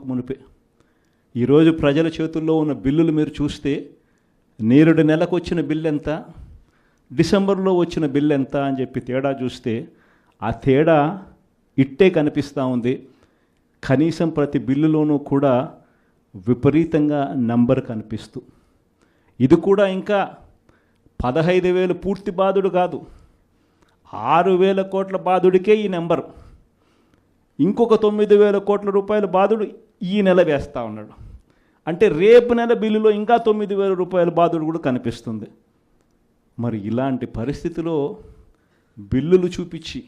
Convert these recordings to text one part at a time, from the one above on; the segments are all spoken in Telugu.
రాకముకు మునిపే. ఈరోజు ప్రజల చేతుల్లో ఉన్న బిల్లులు మీరు చూస్తే నేరుడు నెలకు వచ్చిన బిల్లు ఎంత, డిసెంబర్లో వచ్చిన బిల్లు ఎంత అని చెప్పి తేడా చూస్తే ఆ తేడా ఇట్టే కనిపిస్తూ ఉంది. కనీసం ప్రతి బిల్లులోనూ కూడా విపరీతంగా నంబర్ కనిపిస్తూ, ఇది కూడా ఇంకా 15,000 పూర్తి బాధుడు కాదు, 6,000 కోట్ల బాధుడికే ఈ నెంబరు. ఇంకొక 9,000 కోట్ల రూపాయల బాధుడు ఈ నెల వేస్తూ ఉన్నాడు. అంటే రేపు నెల బిల్లులో ఇంకా 9,000 రూపాయల బాధుడు కూడా కనిపిస్తుంది. మరి ఇలాంటి పరిస్థితిలో బిల్లులు చూపించి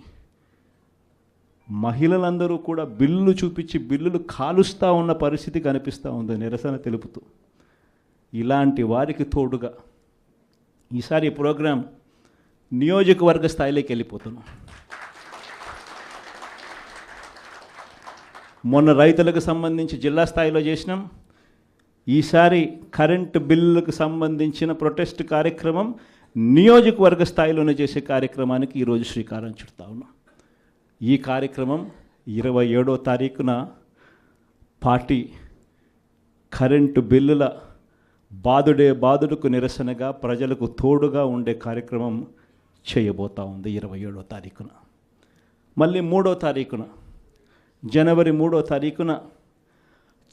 మహిళలందరూ కూడా బిల్లులు చూపించి బిల్లులు కాలుస్తూ ఉన్న పరిస్థితి కనిపిస్తూ ఉంది నిరసన తెలుపుతూ. ఇలాంటి వారికి తోడుగా ఈసారి ఈ ప్రోగ్రాం నియోజకవర్గ స్థాయిలోకి వెళ్ళిపోతున్నాం. మొన్న రైతులకు సంబంధించి జిల్లా స్థాయిలో చేసినాం. ఈసారి కరెంటు బిల్లులకు సంబంధించిన ప్రొటెస్ట్ కార్యక్రమం నియోజకవర్గ స్థాయిలోనే చేసే కార్యక్రమానికి ఈరోజు శ్రీకారం చుడతా ఉన్నాం. ఈ కార్యక్రమం 27వ తారీఖున పార్టీ కరెంటు బిల్లుల బాధుడుకు నిరసనగా ప్రజలకు తోడుగా ఉండే కార్యక్రమం చేయబోతూ ఉంది 27వ తారీఖున. మళ్ళీ 3వ తారీఖున జనవరి 3వ తారీఖున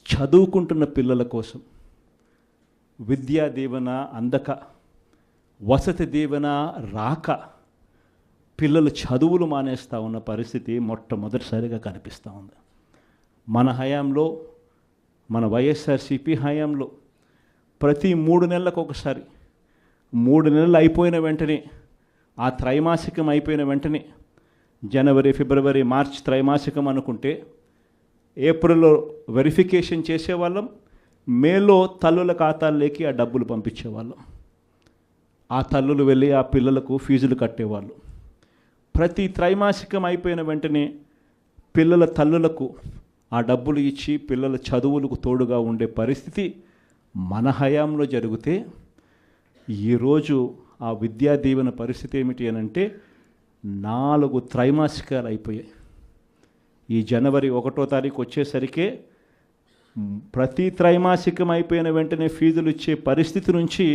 చదువుకుంటున్న పిల్లల కోసం విద్యా దీవెన అందక, వసతి దీవెన రాక పిల్లలు చదువులు మానేస్తూ ఉన్న పరిస్థితి మొట్టమొదటిసారిగా కనిపిస్తూ ఉంది. మన హయాంలో, మన వైఎస్ఆర్సీపీ హయాంలో ప్రతి 3 నెలలకు ఒకసారి, 3 నెలలు అయిపోయిన వెంటనే, ఆ త్రైమాసికం అయిపోయిన వెంటనే, జనవరి, ఫిబ్రవరి, మార్చ్ త్రైమాసికం అనుకుంటే ఏప్రిల్లో వెరిఫికేషన్ చేసేవాళ్ళం, మేలో తల్లుల ఖాతాల్లోకి ఆ డబ్బులు పంపించేవాళ్ళం. ఆ తల్లులు వెళ్ళి ఆ పిల్లలకు ఫీజులు కట్టేవాళ్ళు. ప్రతి త్రైమాసికం అయిపోయిన వెంటనే పిల్లల తల్లులకు ఆ డబ్బులు ఇచ్చి పిల్లల చదువులకు తోడుగా ఉండే పరిస్థితి మన హయాంలో జరిగితే, ఈరోజు ఆ విద్యా దీవెన పరిస్థితి ఏమిటి అని అంటే 4 త్రైమాసికాలు అయిపోయాయి. ఈ జనవరి 1వ తారీఖు వచ్చేసరికే ప్రతి త్రైమాసికం అయిపోయిన వెంటనే ఫీజులు ఇచ్చే పరిస్థితి నుంచి